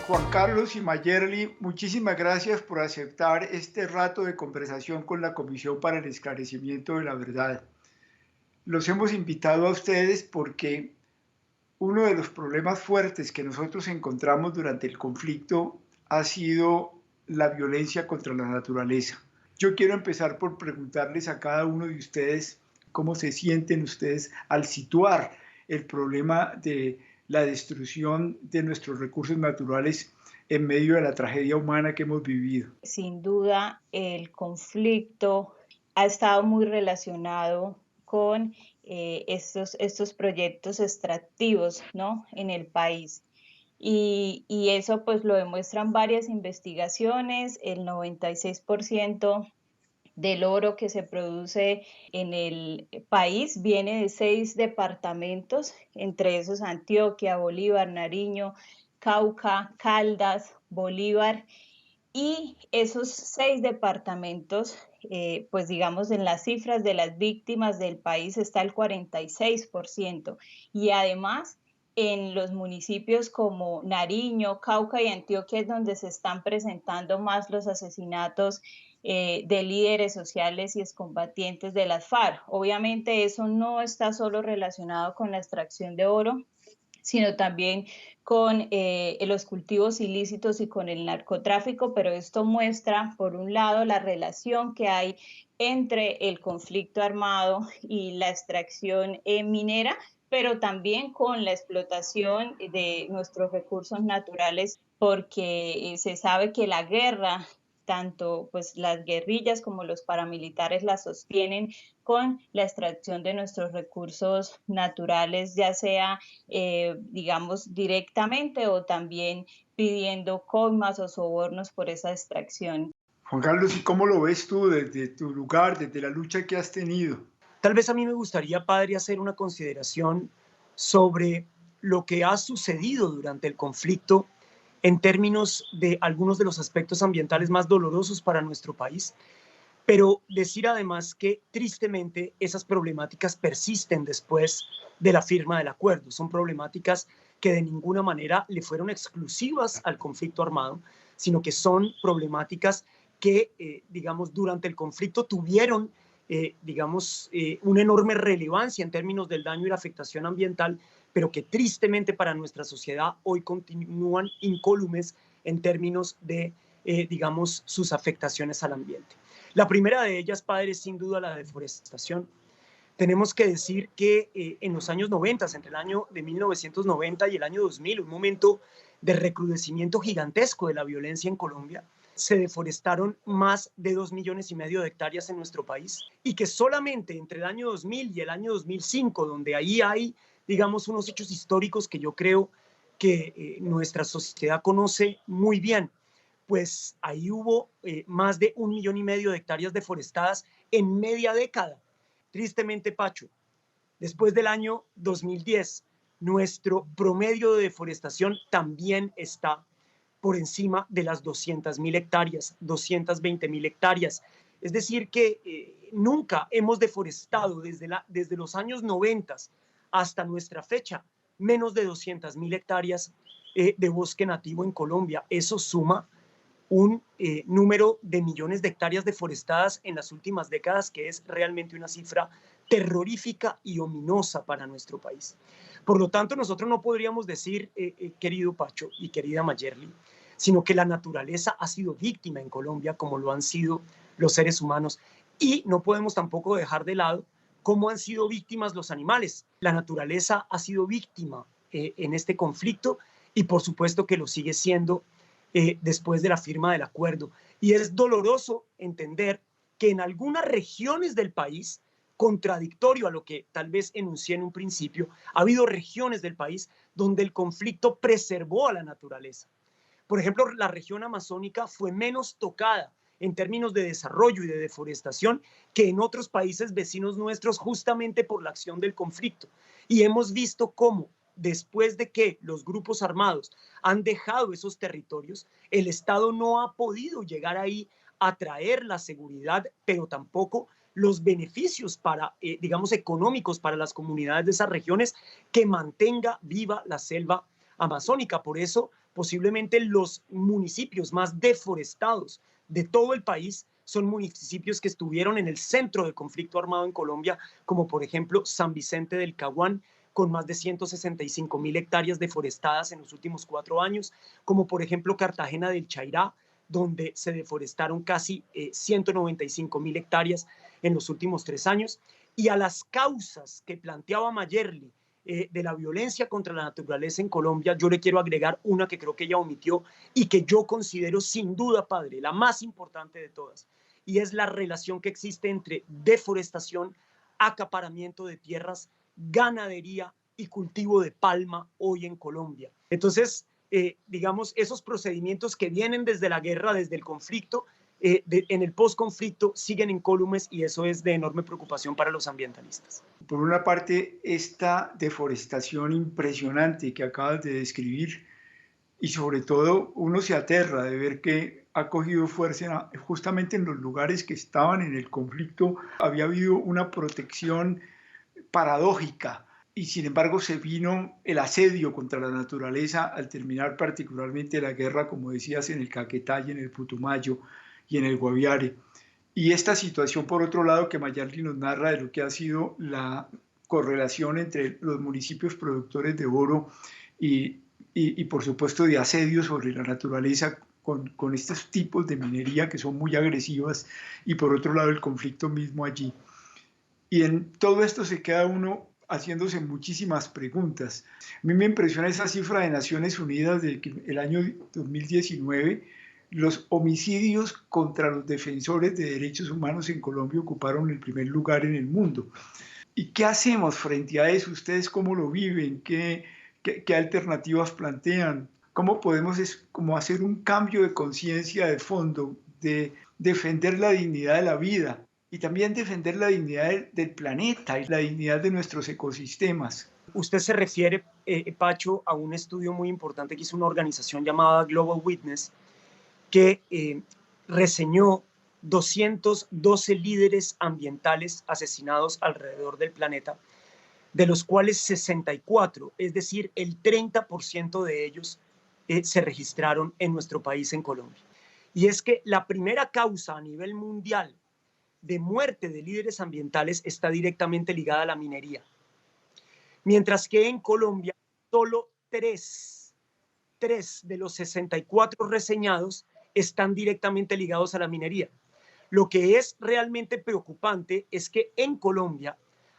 Juan Carlos y Mayerly, muchísimas gracias por aceptar este rato de conversación con la Comisión para el Esclarecimiento de la Verdad. Los hemos invitado a ustedes porque uno de los problemas fuertes que nosotros encontramos durante el conflicto ha sido la violencia contra la naturaleza. Yo quiero empezar por preguntarles a cada uno de ustedes cómo se sienten ustedes al situar el problema de la destrucción de nuestros recursos naturales en medio de la tragedia humana que hemos vivido. Sin duda, el conflicto ha estado muy relacionado con estos proyectos extractivos, ¿no? En el país. Y eso pues lo demuestran varias investigaciones. El 96% del oro que se produce en el país viene de 6 departamentos, entre esos Antioquia, Bolívar, Nariño, Cauca, Caldas, Bolívar. Y esos 6 departamentos, pues digamos, en las cifras de las víctimas del país está el 46%. Y además, en los municipios como Nariño, Cauca y Antioquia es donde se están presentando más los asesinatos de líderes sociales y excombatientes de las FARC. Obviamente eso no está solo relacionado con la extracción de oro, sino también con los cultivos ilícitos y con el narcotráfico, pero esto muestra, por un lado, la relación que hay entre el conflicto armado y la extracción minera, pero también con la explotación de nuestros recursos naturales, porque se sabe que la guerra, tanto pues las guerrillas como los paramilitares la sostienen con la extracción de nuestros recursos naturales, ya sea digamos, directamente o también pidiendo coimas o sobornos por esa extracción. Juan Carlos, ¿y cómo lo ves tú desde tu lugar, desde la lucha que has tenido? Tal vez a mí me gustaría, padre, hacer una consideración sobre lo que ha sucedido durante el conflicto en términos de algunos de los aspectos ambientales más dolorosos para nuestro país, pero decir además que tristemente esas problemáticas persisten después de la firma del acuerdo. Son problemáticas que de ninguna manera le fueron exclusivas al conflicto armado, sino que son problemáticas que, digamos, durante el conflicto tuvieron, una enorme relevancia en términos del daño y la afectación ambiental, pero que tristemente para nuestra sociedad hoy continúan incólumes en términos de, sus afectaciones al ambiente. La primera de ellas, padre, es sin duda la deforestación. Tenemos que decir que en los años 90, entre el año de 1990 y el año 2000, un momento de recrudecimiento gigantesco de la violencia en Colombia, se deforestaron más de 2,5 millones de hectáreas en nuestro país y que solamente entre el año 2000 y el año 2005, donde ahí hay, digamos, unos hechos históricos que yo creo que nuestra sociedad conoce muy bien, pues ahí hubo más de 1,5 millones de hectáreas deforestadas en media década. Tristemente, Pacho, después del año 2010, nuestro promedio de deforestación también está por encima de las 200,000 hectáreas, 220,000 hectáreas. Es decir, que nunca hemos deforestado desde los años 90 hasta nuestra fecha menos de 200,000 hectáreas de bosque nativo en Colombia. Eso suma un número de millones de hectáreas deforestadas en las últimas décadas, que es realmente una cifra terrorífica y ominosa para nuestro país. Por lo tanto, nosotros no podríamos decir, querido Pacho y querida Mayerly, sino que la naturaleza ha sido víctima en Colombia, como lo han sido los seres humanos, y no podemos tampoco dejar de lado cómo han sido víctimas los animales. La naturaleza ha sido víctima en este conflicto y por supuesto que lo sigue siendo después de la firma del acuerdo. Y es doloroso entender que en algunas regiones del país, contradictorio a lo que tal vez enuncié en un principio, ha habido regiones del país donde el conflicto preservó a la naturaleza. Por ejemplo, la región amazónica fue menos tocada en términos de desarrollo y de deforestación que en otros países vecinos nuestros, justamente por la acción del conflicto. Y hemos visto cómo después de que los grupos armados han dejado esos territorios, el Estado no ha podido llegar ahí a traer la seguridad, pero tampoco los beneficios para, digamos, económicos para las comunidades de esas regiones, que mantenga viva la selva amazónica. Por eso, posiblemente los municipios más deforestados de todo el país son municipios que estuvieron en el centro del conflicto armado en Colombia, como por ejemplo San Vicente del Caguán, con más de 165.000 hectáreas deforestadas en los últimos 4 años, como por ejemplo Cartagena del Chairá, donde se deforestaron casi 195.000 hectáreas en los últimos 3 años, y a las causas que planteaba Mayerly de la violencia contra la naturaleza en Colombia, yo le quiero agregar una que creo que ella omitió y que yo considero sin duda, padre, la más importante de todas, y es la relación que existe entre deforestación, acaparamiento de tierras, ganadería y cultivo de palma hoy en Colombia. Entonces, digamos, esos procedimientos que vienen desde la guerra, desde el conflicto, en el postconflicto siguen incólumes, y eso es de enorme preocupación para los ambientalistas. Por una parte, esta deforestación impresionante que acabas de describir, y sobre todo uno se aterra de ver que ha cogido fuerza justamente en los lugares que estaban en el conflicto. Había habido una protección paradójica, y sin embargo se vino el asedio contra la naturaleza al terminar particularmente la guerra, como decías, en el Caquetá y en el Putumayo y en el Guaviare. Y esta situación, por otro lado, que Mayerly nos narra de lo que ha sido la correlación entre los municipios productores de oro y por supuesto, de asedio sobre la naturaleza con estos tipos de minería que son muy agresivas, y por otro lado el conflicto mismo allí. Y en todo esto se queda uno haciéndose muchísimas preguntas. A mí me impresiona esa cifra de Naciones Unidas de que el año 2019 los homicidios contra los defensores de derechos humanos en Colombia ocuparon el primer lugar en el mundo. ¿Y qué hacemos frente a eso? ¿Ustedes cómo lo viven? ¿Qué alternativas plantean? ¿Cómo podemos como hacer un cambio de conciencia de fondo, de defender la dignidad de la vida y también defender la dignidad del planeta y la dignidad de nuestros ecosistemas? Usted se refiere, Pacho, a un estudio muy importante que hizo una organización llamada Global Witness, que reseñó 212 líderes ambientales asesinados alrededor del planeta, de los cuales 64, es decir, el 30% de ellos se registraron en nuestro país, en Colombia. Y es que la primera causa a nivel mundial de muerte de líderes ambientales está directamente ligada a la minería. Mientras que en Colombia solo 3 de los 64 reseñados están directamente ligados a la minería. Lo que es realmente preocupante es que en Colombia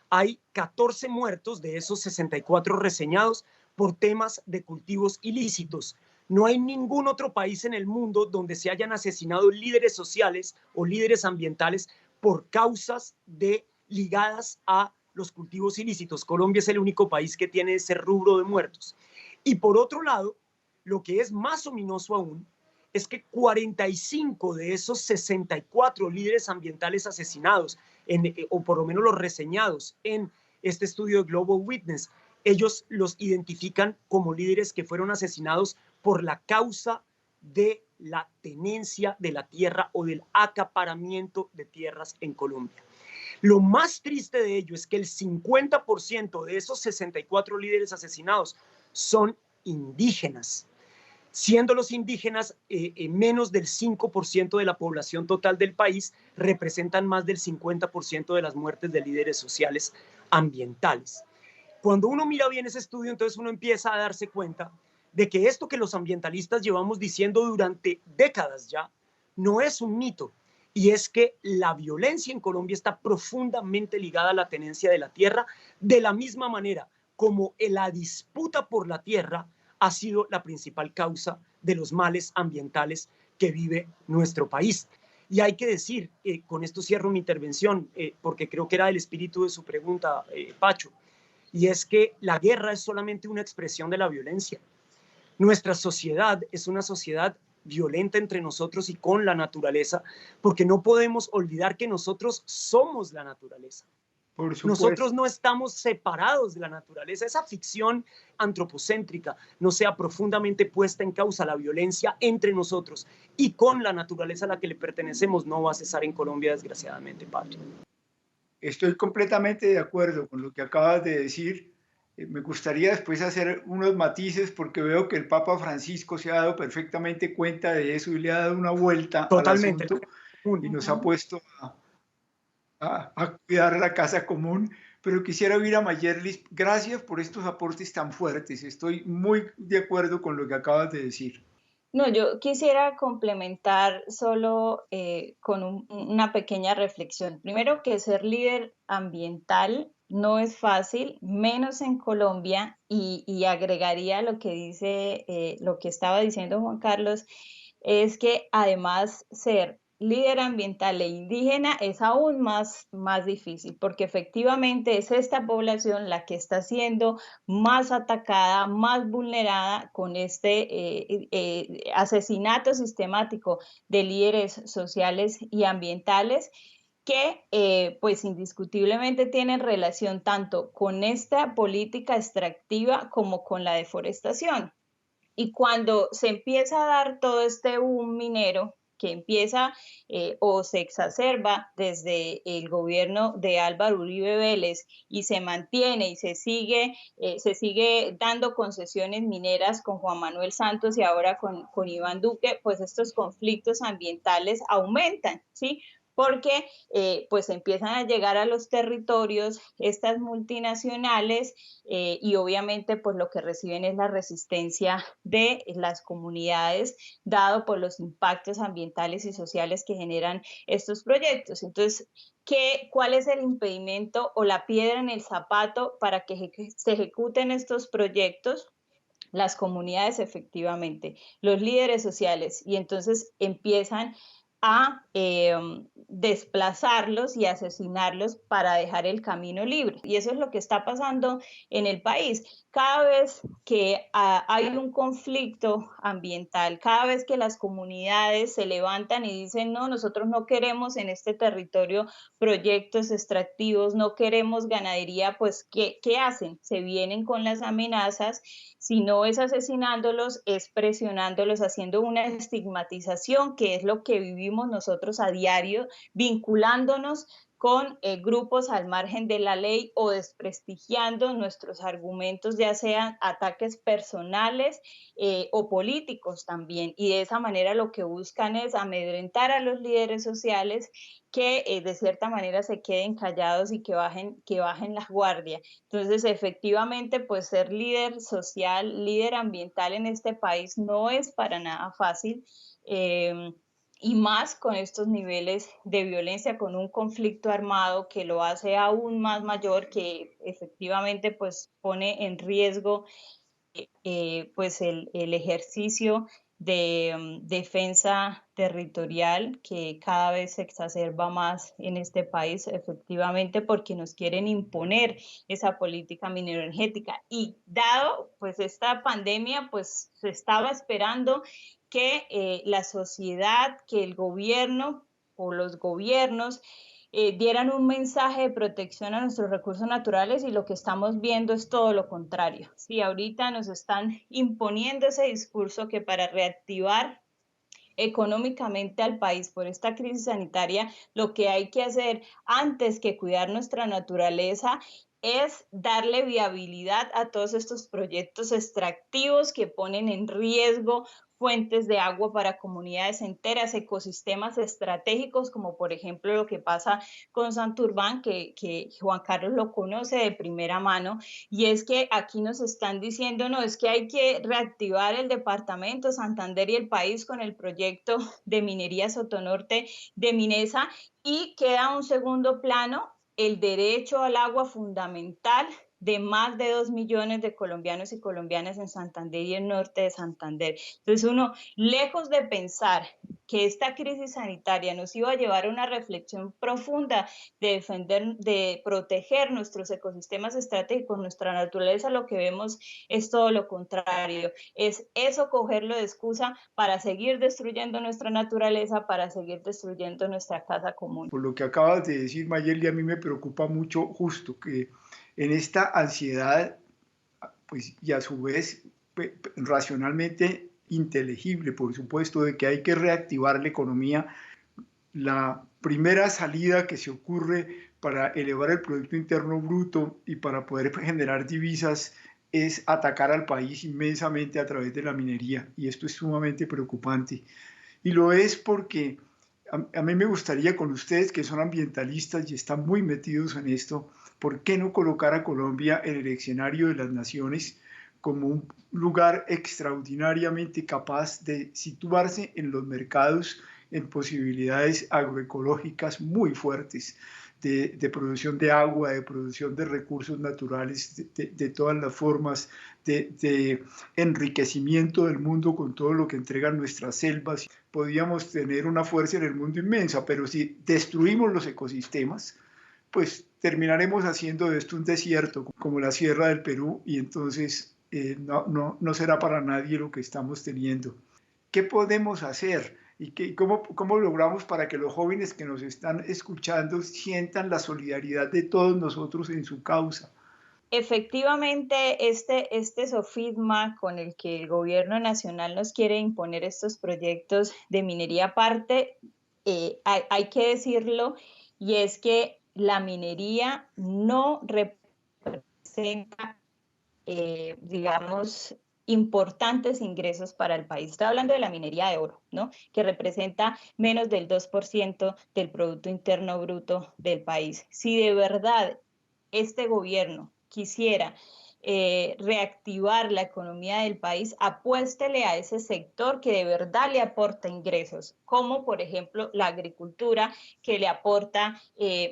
hay 14 muertos de esos 64 reseñados por temas de cultivos ilícitos. No hay ningún otro país en el mundo donde se hayan asesinado líderes sociales o líderes ambientales por causas ligadas a los cultivos ilícitos. Colombia es el único país que tiene ese rubro de muertos. Y por otro lado, lo que es más ominoso aún es que 45 de esos 64 líderes ambientales asesinados, o por lo menos los reseñados en este estudio de Global Witness, ellos los identifican como líderes que fueron asesinados por la causa de la tenencia de la tierra o del acaparamiento de tierras en Colombia. Lo más triste de ello es que el 50% de esos 64 líderes asesinados son indígenas, siendo los indígenas menos del 5% de la población total del país, representan más del 50% de las muertes de líderes sociales ambientales. Cuando uno mira bien ese estudio, entonces uno empieza a darse cuenta de que esto que los ambientalistas llevamos diciendo durante décadas ya no es un mito, y es que la violencia en Colombia está profundamente ligada a la tenencia de la tierra, de la misma manera como la disputa por la tierra ha sido la principal causa de los males ambientales que vive nuestro país. Y hay que decir, con esto cierro mi intervención, porque creo que era el espíritu de su pregunta, Pacho, y es que la guerra es solamente una expresión de la violencia. Nuestra sociedad es una sociedad violenta entre nosotros y con la naturaleza, porque no podemos olvidar que nosotros somos la naturaleza. Nosotros no estamos separados de la naturaleza. Esa ficción antropocéntrica no sea profundamente puesta en causa. La violencia entre nosotros y con la naturaleza a la que le pertenecemos no va a cesar en Colombia, desgraciadamente, padre. Estoy completamente de acuerdo con lo que acabas de decir. Me gustaría después hacer unos matices porque veo que el Papa Francisco se ha dado perfectamente cuenta de eso y le ha dado una vuelta al Totalmente. asunto y nos ha puesto a cuidar la casa común. Pero quisiera oír a Mayerlis. Gracias por estos aportes tan fuertes. Estoy muy de acuerdo con lo que acabas de decir. No, yo quisiera complementar solo con una pequeña reflexión. Primero, que ser líder ambiental no es fácil, menos en Colombia, y agregaría lo que dice, lo que estaba diciendo Juan Carlos, es que además ser líder ambiental e indígena es aún más difícil, porque efectivamente es esta población la que está siendo más atacada, más vulnerada con este asesinato sistemático de líderes sociales y ambientales que pues indiscutiblemente tienen relación tanto con esta política extractiva como con la deforestación. Y cuando se empieza a dar todo este boom minero, que empieza o se exacerba desde el gobierno de Álvaro Uribe Vélez y se mantiene y se sigue dando concesiones mineras con Juan Manuel Santos y ahora con Iván Duque, pues estos conflictos ambientales aumentan, ¿sí? Porque pues empiezan a llegar a los territorios estas multinacionales y obviamente pues lo que reciben es la resistencia de las comunidades dado por los impactos ambientales y sociales que generan estos proyectos. Entonces, ¿cuál es el impedimento o la piedra en el zapato para que se ejecuten estos proyectos? Las comunidades efectivamente, los líderes sociales, y entonces empiezan a desplazarlos y asesinarlos para dejar el camino libre. Y eso es lo que está pasando en el país. Cada vez que hay un conflicto ambiental, cada vez que las comunidades se levantan y dicen, no, nosotros no queremos en este territorio proyectos extractivos, no queremos ganadería, pues, ¿qué hacen? Se vienen con las amenazas. Si no es asesinándolos, es presionándolos, haciendo una estigmatización, que es lo que vivimos nosotros a diario, vinculándonos con grupos al margen de la ley o desprestigiando nuestros argumentos, ya sean ataques personales o políticos también. Y de esa manera lo que buscan es amedrentar a los líderes sociales que de cierta manera se queden callados y que bajen la guardia. Entonces, efectivamente, pues ser líder social, líder ambiental en este país no es para nada fácil. Y más con estos niveles de violencia, con un conflicto armado que lo hace aún más mayor, que efectivamente pues pone en riesgo pues el ejercicio de defensa territorial que cada vez se exacerba más en este país, efectivamente, porque nos quieren imponer esa política mineroenergética. Y dado pues esta pandemia, pues se estaba esperando que la sociedad, que el gobierno o los gobiernos dieran un mensaje de protección a nuestros recursos naturales, y lo que estamos viendo es todo lo contrario. Sí, ahorita nos están imponiendo ese discurso que para reactivar económicamente al país por esta crisis sanitaria, lo que hay que hacer antes que cuidar nuestra naturaleza es darle viabilidad a todos estos proyectos extractivos que ponen en riesgo fuentes de agua para comunidades enteras, ecosistemas estratégicos, como por ejemplo lo que pasa con Santurbán, que Juan Carlos lo conoce de primera mano, y es que aquí nos están diciendo, no, es que hay que reactivar el departamento Santander y el país con el proyecto de minería Sotonorte de Minesa, y queda un segundo plano el derecho al agua fundamental de más de 2 millones de colombianos y colombianas en Santander y el norte de Santander. Entonces uno, lejos de pensar que esta crisis sanitaria nos iba a llevar a una reflexión profunda de defender, de proteger nuestros ecosistemas estratégicos, nuestra naturaleza, lo que vemos es todo lo contrario. Es eso, cogerlo de excusa para seguir destruyendo nuestra naturaleza, para seguir destruyendo nuestra casa común. Por lo que acabas de decir, Mayeli, a mí me preocupa mucho justo que en esta ansiedad, pues, y a su vez racionalmente inteligible, por supuesto, de que hay que reactivar la economía, la primera salida que se ocurre para elevar el Producto Interno Bruto y para poder generar divisas es atacar al país inmensamente a través de la minería, y esto es sumamente preocupante. Y lo es porque a mí me gustaría, con ustedes que son ambientalistas y están muy metidos en esto, ¿por qué no colocar a Colombia en el escenario de las naciones como un lugar extraordinariamente capaz de situarse en los mercados en posibilidades agroecológicas muy fuertes, de producción de agua, de producción de recursos naturales, de todas las formas, de enriquecimiento del mundo con todo lo que entregan nuestras selvas? Podríamos tener una fuerza en el mundo inmensa, pero si destruimos los ecosistemas, pues terminaremos haciendo de esto un desierto, como la Sierra del Perú, y entonces no será para nadie lo que estamos teniendo. ¿Qué podemos hacer? ¿Y cómo logramos para que los jóvenes que nos están escuchando sientan la solidaridad de todos nosotros en su causa? Efectivamente, este sofisma con el que el gobierno nacional nos quiere imponer estos proyectos de minería aparte, hay que decirlo, y es que la minería no representa, digamos, importantes ingresos para el país. Estoy hablando de la minería de oro, ¿no? Que representa menos del 2% del Producto Interno Bruto del país. Si de verdad este gobierno quisiera reactivar la economía del país, apuéstele a ese sector que de verdad le aporta ingresos, como por ejemplo la agricultura, que le aporta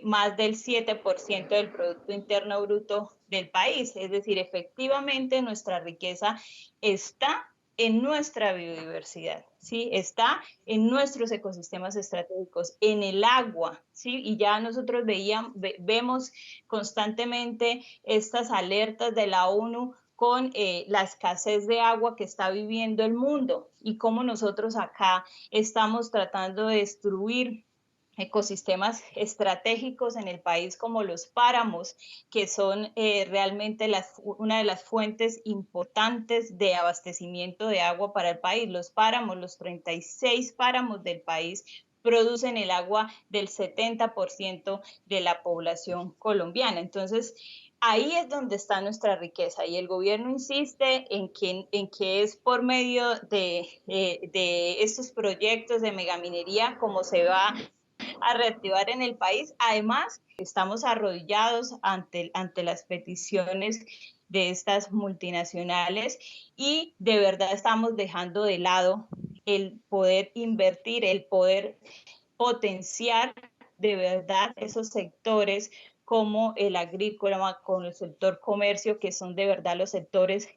más del 7% del Producto Interno Bruto del país. Es decir, efectivamente nuestra riqueza está en nuestra biodiversidad, ¿sí? Está en nuestros ecosistemas estratégicos, en el agua, ¿sí? Y ya nosotros vemos constantemente estas alertas de la ONU con la escasez de agua que está viviendo el mundo y cómo nosotros acá estamos tratando de destruir ecosistemas estratégicos en el país como los páramos, que son realmente una de las fuentes importantes de abastecimiento de agua para el país. Los páramos, los 36 páramos del país, producen el agua del 70% de la población colombiana. Entonces, ahí es donde está nuestra riqueza, y el gobierno insiste en que es por medio de estos proyectos de megaminería como se va a reactivar en el país. Además, estamos arrodillados ante las peticiones de estas multinacionales y de verdad estamos dejando de lado el poder invertir, el poder potenciar de verdad esos sectores como el agrícola, con el sector comercio, que son de verdad los sectores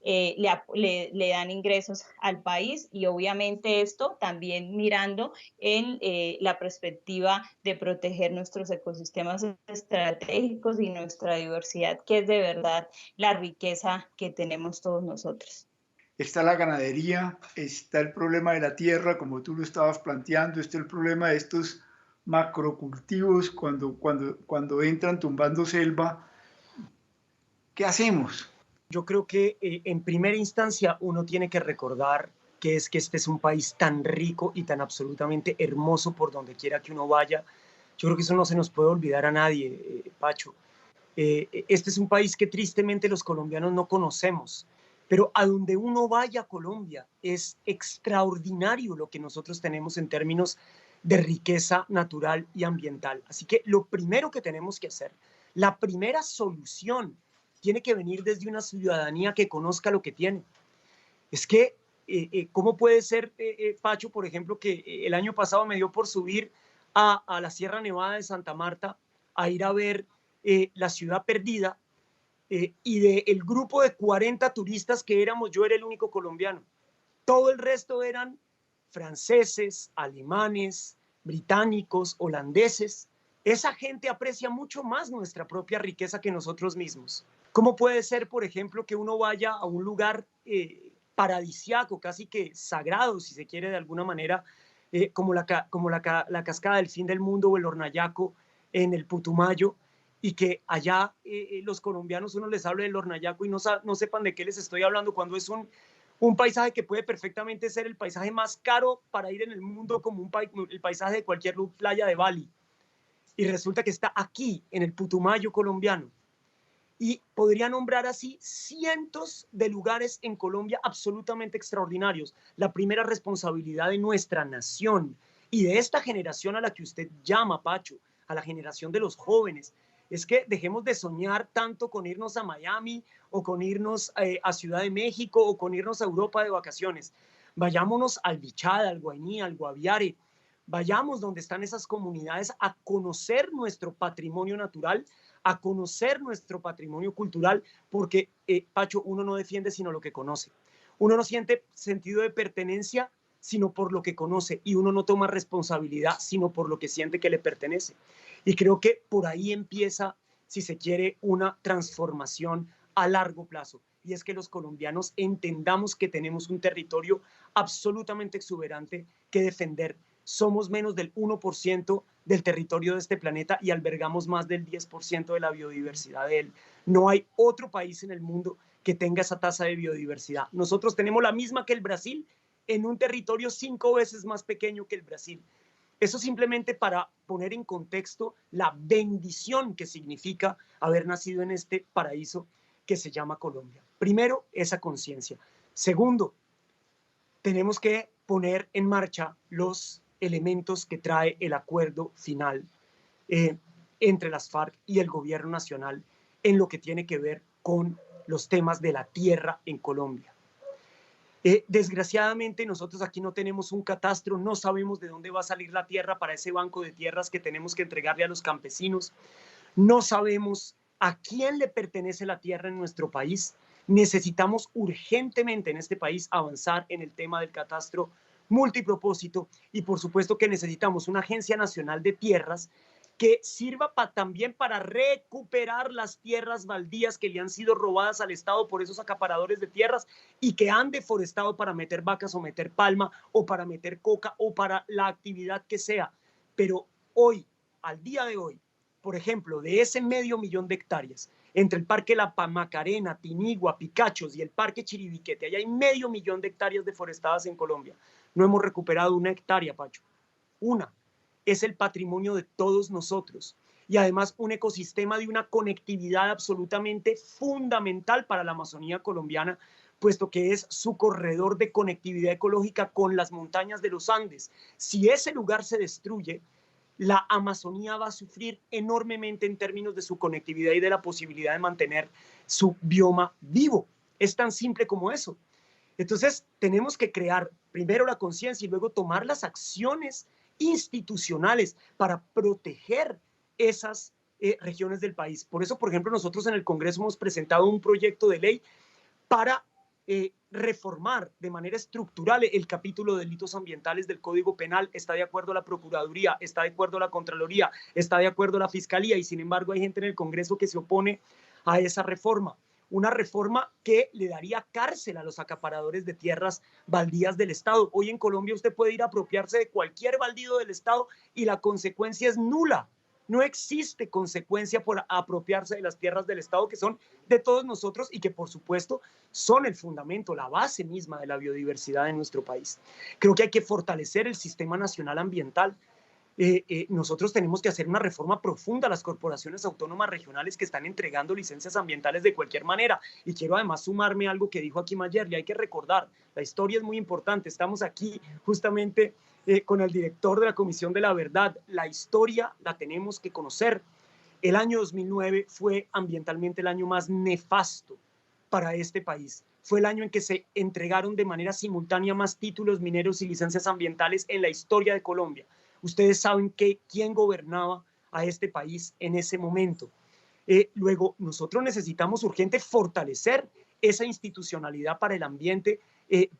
le dan ingresos al país, y obviamente esto también mirando en la perspectiva de proteger nuestros ecosistemas estratégicos y nuestra diversidad, que es de verdad la riqueza que tenemos todos nosotros. Está la ganadería, está el problema de la tierra, como tú lo estabas planteando, está el problema de estos macrocultivos cuando entran tumbando selva. ¿Qué hacemos? Yo creo que en primera instancia uno tiene que recordar que este es un país tan rico y tan absolutamente hermoso por donde quiera que uno vaya. Yo creo que eso no se nos puede olvidar a nadie, Pacho. Este es un país que tristemente los colombianos no conocemos, pero a donde uno vaya a Colombia es extraordinario lo que nosotros tenemos en términos de riqueza natural y ambiental. Así que lo primero que tenemos que hacer, la primera solución, tiene que venir desde una ciudadanía que conozca lo que tiene. Es que, ¿cómo puede ser, Pacho, por ejemplo, que el año pasado me dio por subir a la Sierra Nevada de Santa Marta a ir a ver la ciudad perdida, y del grupo de 40 turistas que éramos, yo era el único colombiano. Todo el resto eran franceses, alemanes, británicos, holandeses. Esa gente aprecia mucho más nuestra propia riqueza que nosotros mismos. ¿Cómo puede ser, por ejemplo, que uno vaya a un lugar paradisiaco, casi que sagrado, si se quiere de alguna manera, como la cascada del fin del mundo o el Hornayaco en el Putumayo, y que allá los colombianos uno les hable del Hornayaco y no sepan de qué les estoy hablando, cuando es un paisaje que puede perfectamente ser el paisaje más caro para ir en el mundo, como el paisaje de cualquier playa de Bali? y resulta que está aquí, en el Putumayo colombiano. Y podría nombrar así cientos de lugares en Colombia absolutamente extraordinarios. La primera responsabilidad de nuestra nación y de esta generación a la que usted llama, Pacho, a la generación de los jóvenes, es que dejemos de soñar tanto con irnos a Miami o con irnos a Ciudad de México o con irnos a Europa de vacaciones. Vayámonos al Bichada, al Guainí, al Guaviare. Vayamos donde están esas comunidades a conocer nuestro patrimonio natural, a conocer nuestro patrimonio cultural, porque, Pacho, uno no defiende sino lo que conoce. Uno no siente sentido de pertenencia sino por lo que conoce, y uno no toma responsabilidad sino por lo que siente que le pertenece. Y creo que por ahí empieza, si se quiere, una transformación a largo plazo. Y es que los colombianos entendamos que tenemos un territorio absolutamente exuberante que defender. Somos menos del 1% del territorio de este planeta y albergamos más del 10% de la biodiversidad de él. No hay otro país en el mundo que tenga esa tasa de biodiversidad. Nosotros tenemos la misma que el Brasil en un territorio 5 veces más pequeño que el Brasil. Eso simplemente para poner en contexto la bendición que significa haber nacido en este paraíso que se llama Colombia. Primero, esa conciencia. Segundo, tenemos que poner en marcha los elementos que trae el acuerdo final entre las FARC y el gobierno nacional en lo que tiene que ver con los temas de la tierra en Colombia. Desgraciadamente nosotros aquí no tenemos un catastro, no sabemos de dónde va a salir la tierra para ese banco de tierras que tenemos que entregarle a los campesinos, no sabemos a quién le pertenece la tierra en nuestro país. Necesitamos urgentemente en este país avanzar en el tema del catastro multipropósito y por supuesto que necesitamos una agencia nacional de tierras que sirva también para recuperar las tierras baldías que le han sido robadas al Estado por esos acaparadores de tierras y que han deforestado para meter vacas o meter palma o para meter coca o para la actividad que sea. Pero hoy, al día de hoy, por ejemplo, de ese 500.000 de hectáreas, entre el Parque La Macarena, Tinigua, Picachos y el Parque Chiribiquete, allá hay 500.000 de hectáreas deforestadas en Colombia. No hemos recuperado una hectárea, Pacho. Una. Es el patrimonio de todos nosotros. Y además un ecosistema de una conectividad absolutamente fundamental para la Amazonía colombiana, puesto que es su corredor de conectividad ecológica con las montañas de los Andes. Si ese lugar se destruye, la Amazonía va a sufrir enormemente en términos de su conectividad y de la posibilidad de mantener su bioma vivo. Es tan simple como eso. Entonces, tenemos que crear primero la conciencia y luego tomar las acciones institucionales para proteger esas regiones del país. Por eso, por ejemplo, nosotros en el Congreso hemos presentado un proyecto de ley para reformar de manera estructural el capítulo de delitos ambientales del Código Penal. Está de acuerdo la Procuraduría, está de acuerdo la Contraloría, está de acuerdo la Fiscalía y sin embargo hay gente en el Congreso que se opone a esa reforma. Una reforma que le daría cárcel a los acaparadores de tierras baldías del Estado. Hoy en Colombia usted puede ir a apropiarse de cualquier baldío del Estado y la consecuencia es nula. No existe consecuencia por apropiarse de las tierras del Estado que son de todos nosotros y que por supuesto son el fundamento, la base misma de la biodiversidad de nuestro país. Creo que hay que fortalecer el sistema nacional ambiental. Nosotros tenemos que hacer una reforma profunda a las corporaciones autónomas regionales que están entregando licencias ambientales de cualquier manera. Y quiero además sumarme a algo que dijo aquí Mayer, y hay que recordar, la historia es muy importante. Estamos aquí justamente con el director de la Comisión de la Verdad. La historia la tenemos que conocer. El año 2009 fue ambientalmente el año más nefasto para este país. Fue el año en que se entregaron de manera simultánea más títulos mineros y licencias ambientales en la historia de Colombia. Ustedes saben quién gobernaba a este país en ese momento. Luego, nosotros necesitamos urgente fortalecer esa institucionalidad para el ambiente,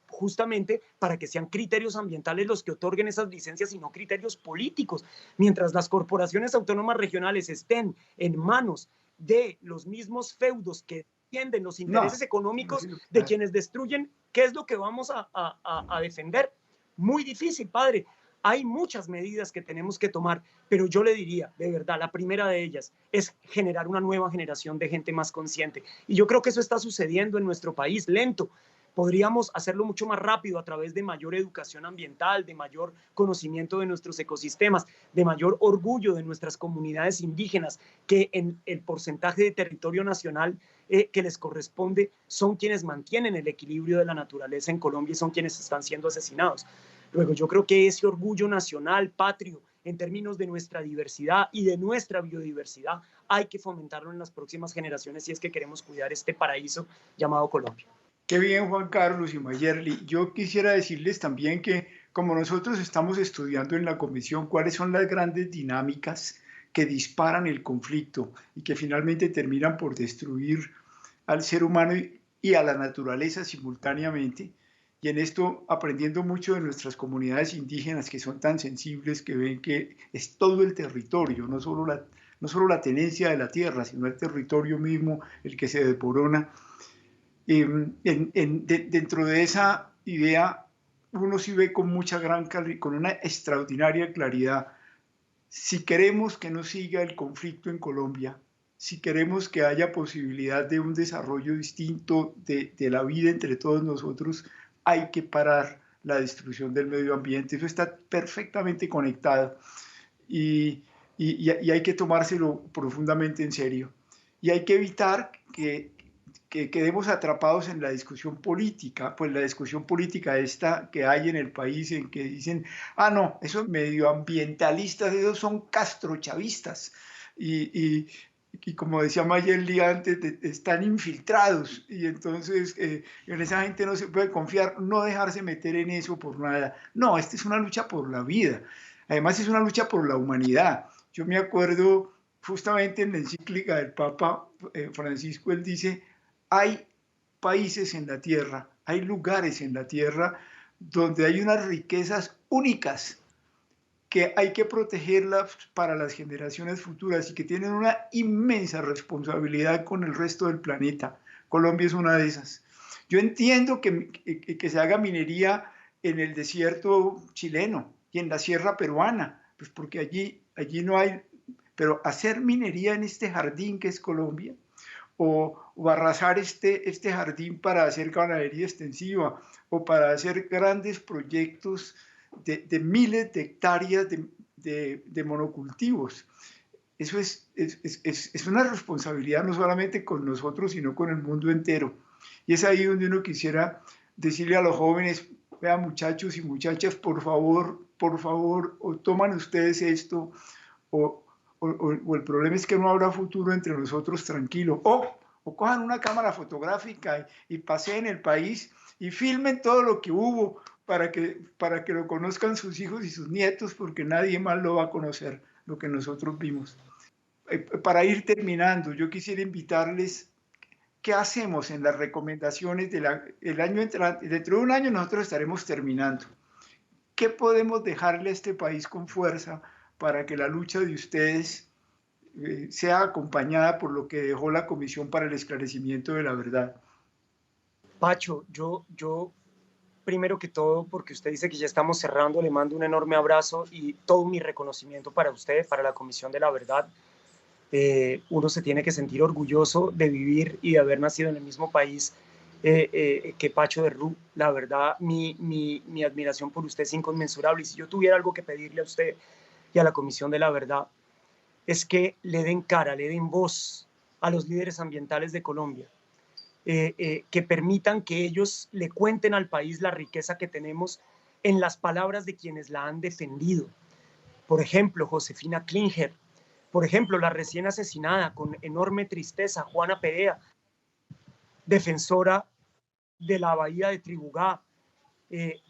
justamente para que sean criterios ambientales los que otorguen esas licencias y no criterios políticos. Mientras las corporaciones autónomas regionales estén en manos de los mismos feudos que defienden los intereses económicos de quienes destruyen, ¿qué es lo que vamos a defender? Muy difícil, padre. Hay muchas medidas que tenemos que tomar, pero yo le diría, de verdad, la primera de ellas es generar una nueva generación de gente más consciente. Y yo creo que eso está sucediendo en nuestro país, lento, Podríamos hacerlo mucho más rápido a través de mayor educación ambiental, de mayor conocimiento de nuestros ecosistemas, de mayor orgullo de nuestras comunidades indígenas, que en el porcentaje de territorio nacional que les corresponde son quienes mantienen el equilibrio de la naturaleza en Colombia y son quienes están siendo asesinados. Luego, yo creo que ese orgullo nacional, patrio, en términos de nuestra diversidad y de nuestra biodiversidad, hay que fomentarlo en las próximas generaciones si es que queremos cuidar este paraíso llamado Colombia. Qué bien, Juan Carlos y Mayerly. Yo quisiera decirles también que como nosotros estamos estudiando en la comisión cuáles son las grandes dinámicas que disparan el conflicto y que finalmente terminan por destruir al ser humano y a la naturaleza simultáneamente, y en esto aprendiendo mucho de nuestras comunidades indígenas que son tan sensibles, que ven que es todo el territorio, no solo la tenencia de la tierra, sino el territorio mismo el que se desborona. Dentro de esa idea, uno sí ve con con una extraordinaria claridad, si queremos que no siga el conflicto en Colombia, si queremos que haya posibilidad de un desarrollo distinto de la vida entre todos nosotros, hay que parar la destrucción del medio ambiente. Eso está perfectamente conectado y hay que tomárselo profundamente en serio. Y hay que evitar que quedemos atrapados en la discusión política, pues la discusión política esta que hay en el país en que dicen, ah, no, esos medioambientalistas, esos son castrochavistas. Y como decía Mayerly antes, están infiltrados y entonces en esa gente no se puede confiar, no dejarse meter en eso por nada. No, esta es una lucha por la vida. Además es una lucha por la humanidad. Yo me acuerdo justamente en la encíclica del Papa Francisco, él dice, hay países en la tierra, hay lugares en la tierra donde hay unas riquezas únicas que hay que protegerlas para las generaciones futuras y que tienen una inmensa responsabilidad con el resto del planeta. Colombia es una de esas. Yo entiendo que se haga minería en el desierto chileno y en la sierra peruana, pues porque allí no hay, pero hacer minería en este jardín que es Colombia, o arrasar este jardín para hacer ganadería extensiva, o para hacer grandes proyectos de miles de hectáreas de monocultivos. Eso es una responsabilidad no solamente con nosotros, sino con el mundo entero. Y es ahí donde uno quisiera decirle a los jóvenes, vean muchachos y muchachas, por favor, o toman ustedes esto, o el problema es que no habrá futuro entre nosotros tranquilo. O cojan una cámara fotográfica y paseen el país y filmen todo lo que hubo para que lo conozcan sus hijos y sus nietos, porque nadie más lo va a conocer, lo que nosotros vimos. Para ir terminando, yo quisiera invitarles, ¿qué hacemos en las recomendaciones del año entrante? Dentro de un año nosotros estaremos terminando. ¿Qué podemos dejarle a este país con fuerza para que la lucha de ustedes sea acompañada por lo que dejó la Comisión para el Esclarecimiento de la Verdad? Pacho, yo primero que todo, porque usted dice que ya estamos cerrando, le mando un enorme abrazo y todo mi reconocimiento para usted, para la Comisión de la Verdad. Uno se tiene que sentir orgulloso de vivir y de haber nacido en el mismo país que Pacho de Rú. La verdad, mi admiración por usted es inconmensurable. Y si yo tuviera algo que pedirle a usted y a la Comisión de la Verdad, es que le den cara, le den voz a los líderes ambientales de Colombia, que permitan que ellos le cuenten al país la riqueza que tenemos en las palabras de quienes la han defendido. Por ejemplo, Josefina Klinger, por ejemplo, la recién asesinada con enorme tristeza, Juana Perea, defensora de la bahía de Tribugá,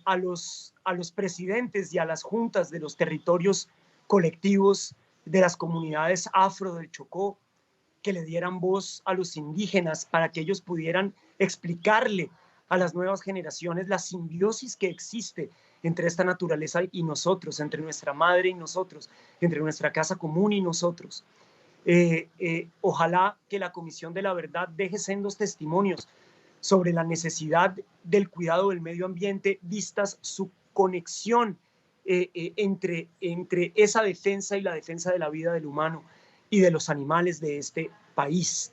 a los presidentes y a las juntas de los territorios colectivos de las comunidades afro del Chocó, que le dieran voz a los indígenas para que ellos pudieran explicarle a las nuevas generaciones la simbiosis que existe entre esta naturaleza y nosotros, entre nuestra madre y nosotros, entre nuestra casa común y nosotros. Ojalá que la Comisión de la Verdad deje sendos testimonios sobre la necesidad del cuidado del medio ambiente, vistas su conexión entre esa defensa y la defensa de la vida del humano y de los animales de este país.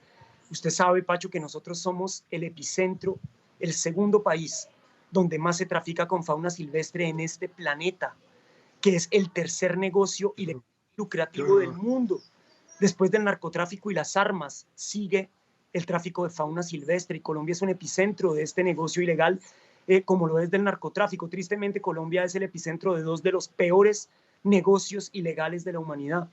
Usted sabe, Pacho, que nosotros somos el epicentro el segundo país donde más se trafica con fauna silvestre en este planeta, que es el tercer negocio lucrativo del mundo. Después del narcotráfico y las armas, sigue el tráfico de fauna silvestre, y Colombia es un epicentro de este negocio ilegal, como lo es del narcotráfico. Tristemente, Colombia es el epicentro de dos de los peores negocios ilegales de la humanidad.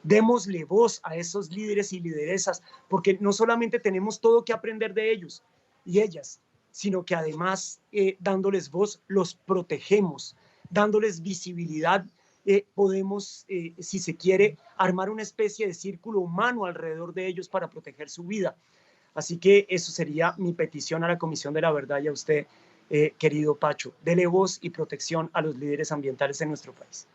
Démosle voz a esos líderes y lideresas, porque no solamente tenemos todo que aprender de ellos y ellas, sino que además, dándoles voz, los protegemos, dándoles visibilidad, podemos, si se quiere, armar una especie de círculo humano alrededor de ellos para proteger su vida. Así que eso sería mi petición a la Comisión de la Verdad y a usted, querido Pacho. Dele voz y protección a los líderes ambientales en nuestro país.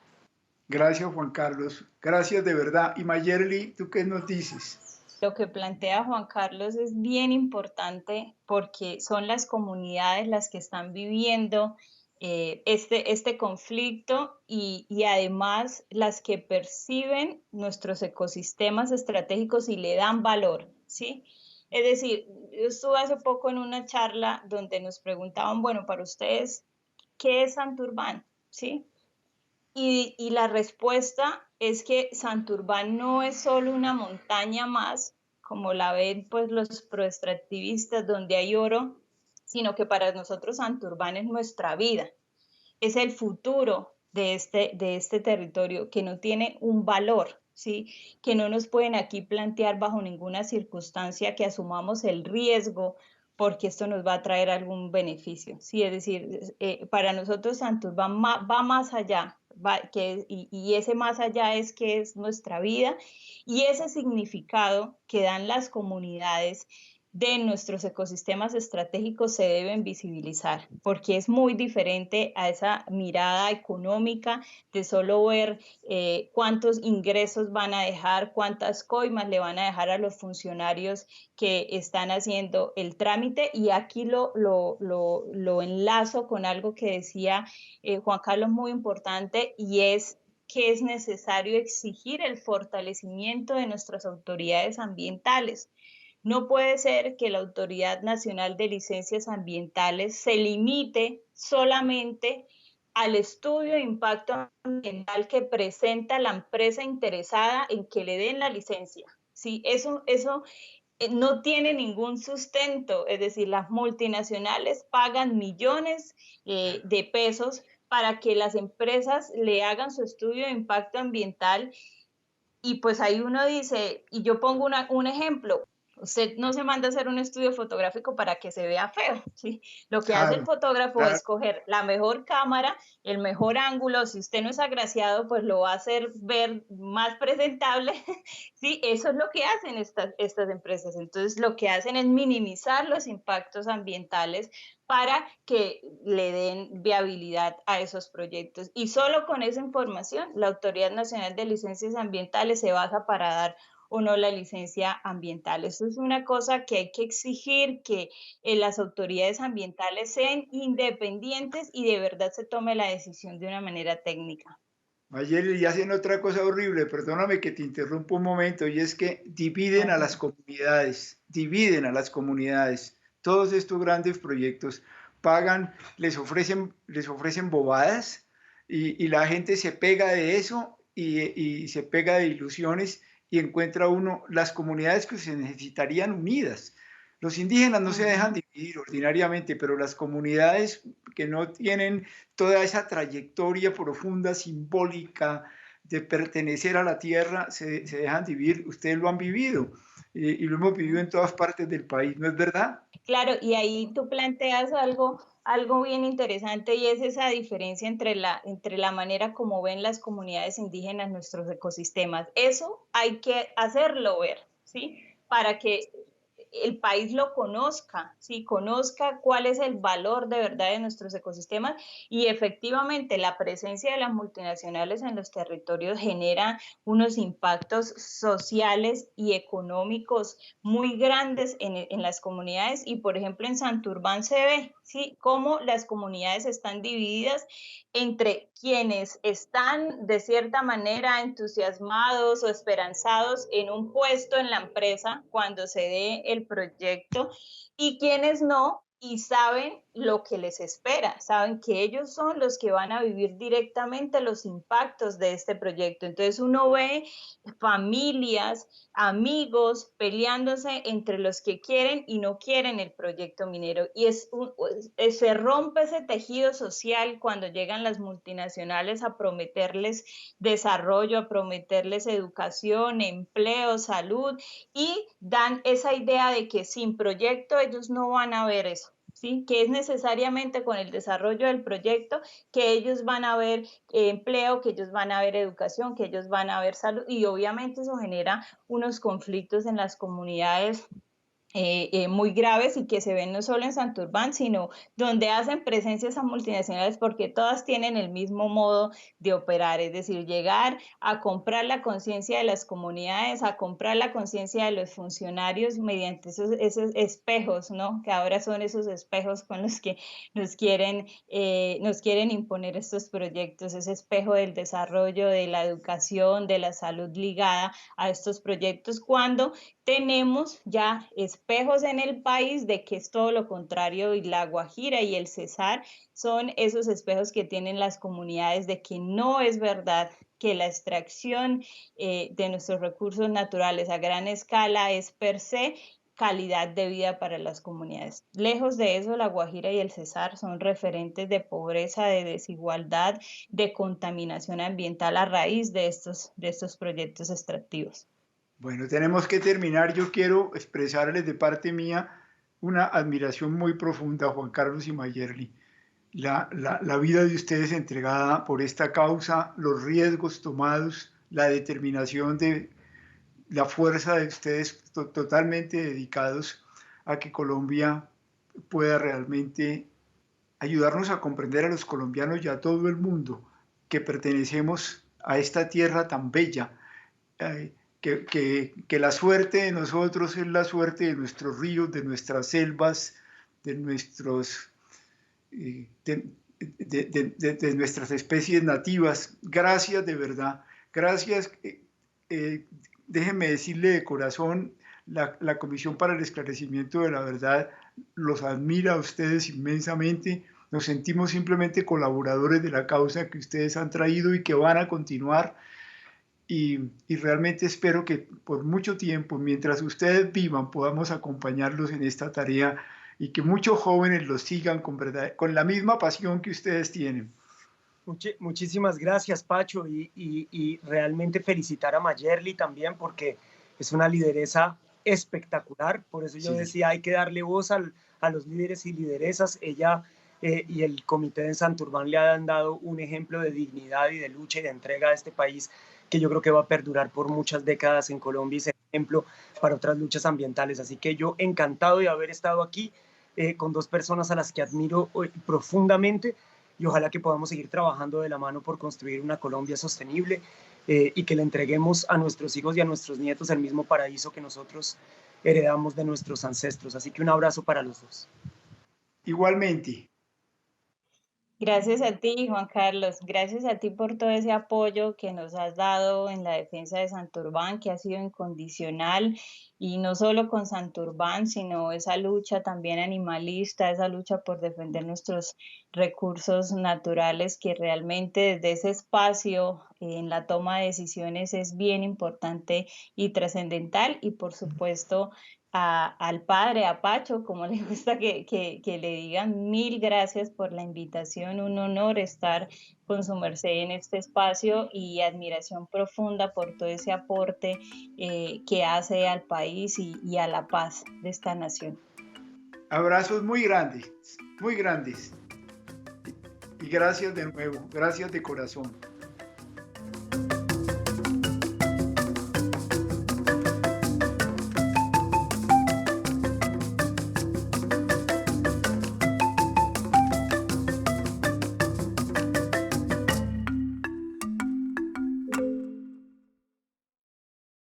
Gracias, Juan Carlos. Gracias de verdad. Y Mayerly, ¿tú qué nos dices? Lo que plantea Juan Carlos es bien importante porque son las comunidades las que están viviendo este conflicto y además las que perciben nuestros ecosistemas estratégicos y le dan valor, ¿sí? Es decir, yo estuve hace poco en una charla donde nos preguntaban, bueno, para ustedes, ¿qué es Santurbán? ¿Sí? Y la respuesta es que Santurbán no es solo una montaña más, como la ven pues los proextractivistas donde hay oro, sino que para nosotros Santurbán es nuestra vida, es el futuro de este territorio que no tiene un valor, ¿sí? Que no nos pueden aquí plantear bajo ninguna circunstancia que asumamos el riesgo porque esto nos va a traer algún beneficio, ¿sí? Es decir, para nosotros Santurbán va más allá, y ese más allá es que es nuestra vida y ese significado que dan las comunidades de nuestros ecosistemas estratégicos se deben visibilizar, porque es muy diferente a esa mirada económica de solo ver cuántos ingresos van a dejar, cuántas coimas le van a dejar a los funcionarios que están haciendo el trámite. Y aquí lo enlazo con algo que decía Juan Carlos, muy importante, y es que es necesario exigir el fortalecimiento de nuestras autoridades ambientales. No puede ser que la Autoridad Nacional de Licencias Ambientales se limite solamente al estudio de impacto ambiental que presenta la empresa interesada en que le den la licencia. Sí, eso no tiene ningún sustento, es decir, las multinacionales pagan millones de pesos para que las empresas le hagan su estudio de impacto ambiental. Y pues ahí uno dice, y yo pongo un ejemplo, usted no se manda a hacer un estudio fotográfico para que se vea feo, ¿sí? Lo que hace el fotógrafo es coger la mejor cámara, el mejor ángulo. Si usted no es agraciado, pues lo va a hacer ver más presentable, ¿sí? Eso es lo que hacen estas empresas. Entonces, lo que hacen es minimizar los impactos ambientales para que le den viabilidad a esos proyectos. Y solo con esa información, la Autoridad Nacional de Licencias Ambientales se basa para dar o no la licencia ambiental. Eso es una cosa que hay que exigir, que las autoridades ambientales sean independientes y de verdad se tome la decisión de una manera técnica. Mayeli, y hacen otra cosa horrible, perdóname que te interrumpo un momento, y es que dividen a las comunidades, dividen a las comunidades. Todos estos grandes proyectos pagan, les ofrecen bobadas, y la gente se pega de eso y se pega de ilusiones y encuentra uno las comunidades que se necesitarían unidas. Los indígenas no se dejan dividir ordinariamente, pero las comunidades que no tienen toda esa trayectoria profunda, simbólica, de pertenecer a la tierra, se dejan dividir. Ustedes lo han vivido y lo hemos vivido en todas partes del país, ¿no es verdad? Claro, y ahí tú planteas algo bien interesante, y es esa diferencia entre la manera como ven las comunidades indígenas nuestros ecosistemas. Eso hay que hacerlo ver, ¿sí? Para que el país lo conozca, ¿sí? Conozca cuál es el valor de verdad de nuestros ecosistemas. Y efectivamente la presencia de las multinacionales en los territorios genera unos impactos sociales y económicos muy grandes en las comunidades. Y por ejemplo en Santurbán se ve, ¿sí? Cómo las comunidades están divididas entre quienes están de cierta manera entusiasmados o esperanzados en un puesto en la empresa cuando se dé el proyecto, y quienes no, y saben lo que les espera, saben que ellos son los que van a vivir directamente los impactos de este proyecto. Entonces uno ve familias, amigos peleándose entre los que quieren y no quieren el proyecto minero. Y se rompe ese tejido social cuando llegan las multinacionales a prometerles desarrollo, a prometerles educación, empleo, salud, y dan esa idea de que sin proyecto ellos no van a ver eso. ¿Sí? Que es necesariamente con el desarrollo del proyecto que ellos van a ver empleo, que ellos van a ver educación, que ellos van a ver salud, y obviamente eso genera unos conflictos en las comunidades muy graves y que se ven no solo en Santurbán, sino donde hacen presencia esas multinacionales, porque todas tienen el mismo modo de operar, es decir, llegar a comprar la conciencia de las comunidades, a comprar la conciencia de los funcionarios mediante esos espejos, ¿no? Que ahora son esos espejos con los que nos quieren imponer estos proyectos, ese espejo del desarrollo, de la educación, de la salud ligada a estos proyectos, cuando tenemos ya espejos en el país de que es todo lo contrario, y la Guajira y el Cesar son esos espejos que tienen las comunidades de que no es verdad que la extracción de nuestros recursos naturales a gran escala es per se calidad de vida para las comunidades. Lejos de eso, la Guajira y el Cesar son referentes de pobreza, de desigualdad, de contaminación ambiental a raíz de estos proyectos extractivos. Bueno, tenemos que terminar. Yo quiero expresarles de parte mía una admiración muy profunda a Juan Carlos y Mayerly. La vida de ustedes entregada por esta causa, los riesgos tomados, la determinación de la fuerza de ustedes totalmente dedicados a que Colombia pueda realmente ayudarnos a comprender a los colombianos y a todo el mundo que pertenecemos a esta tierra tan bella. Que la suerte de nosotros es la suerte de nuestros ríos, de nuestras selvas, de nuestras especies nativas. Gracias de verdad, gracias. Déjenme decirle de corazón, la Comisión para el Esclarecimiento de la Verdad los admira a ustedes inmensamente. Nos sentimos simplemente colaboradores de la causa que ustedes han traído y que van a continuar. Y realmente espero que por mucho tiempo, mientras ustedes vivan, podamos acompañarlos en esta tarea y que muchos jóvenes los sigan con la misma pasión que ustedes tienen. Muchísimas gracias, Pacho, y realmente felicitar a Mayerly también, porque es una lideresa espectacular. Por eso yo decía, hay que darle voz a los líderes y lideresas. Ella y el comité de Santurbán le han dado un ejemplo de dignidad y de lucha y de entrega a este país, que yo creo que va a perdurar por muchas décadas en Colombia y ser ejemplo para otras luchas ambientales. Así que yo encantado de haber estado aquí con dos personas a las que admiro profundamente, y ojalá que podamos seguir trabajando de la mano por construir una Colombia sostenible y que le entreguemos a nuestros hijos y a nuestros nietos el mismo paraíso que nosotros heredamos de nuestros ancestros. Así que un abrazo para los dos. Igualmente. Gracias a ti, Juan Carlos. Gracias a ti por todo ese apoyo que nos has dado en la defensa de Santurbán, que ha sido incondicional, y no solo con Santurbán, sino esa lucha también animalista, esa lucha por defender nuestros recursos naturales, que realmente desde ese espacio en la toma de decisiones es bien importante y trascendental. Y por supuesto, al padre, a Pacho, como le gusta que le digan, mil gracias por la invitación, un honor estar con su merced en este espacio, y admiración profunda por todo ese aporte que hace al país y a la paz de esta nación. Abrazos muy grandes, muy grandes. Y gracias de nuevo, gracias de corazón.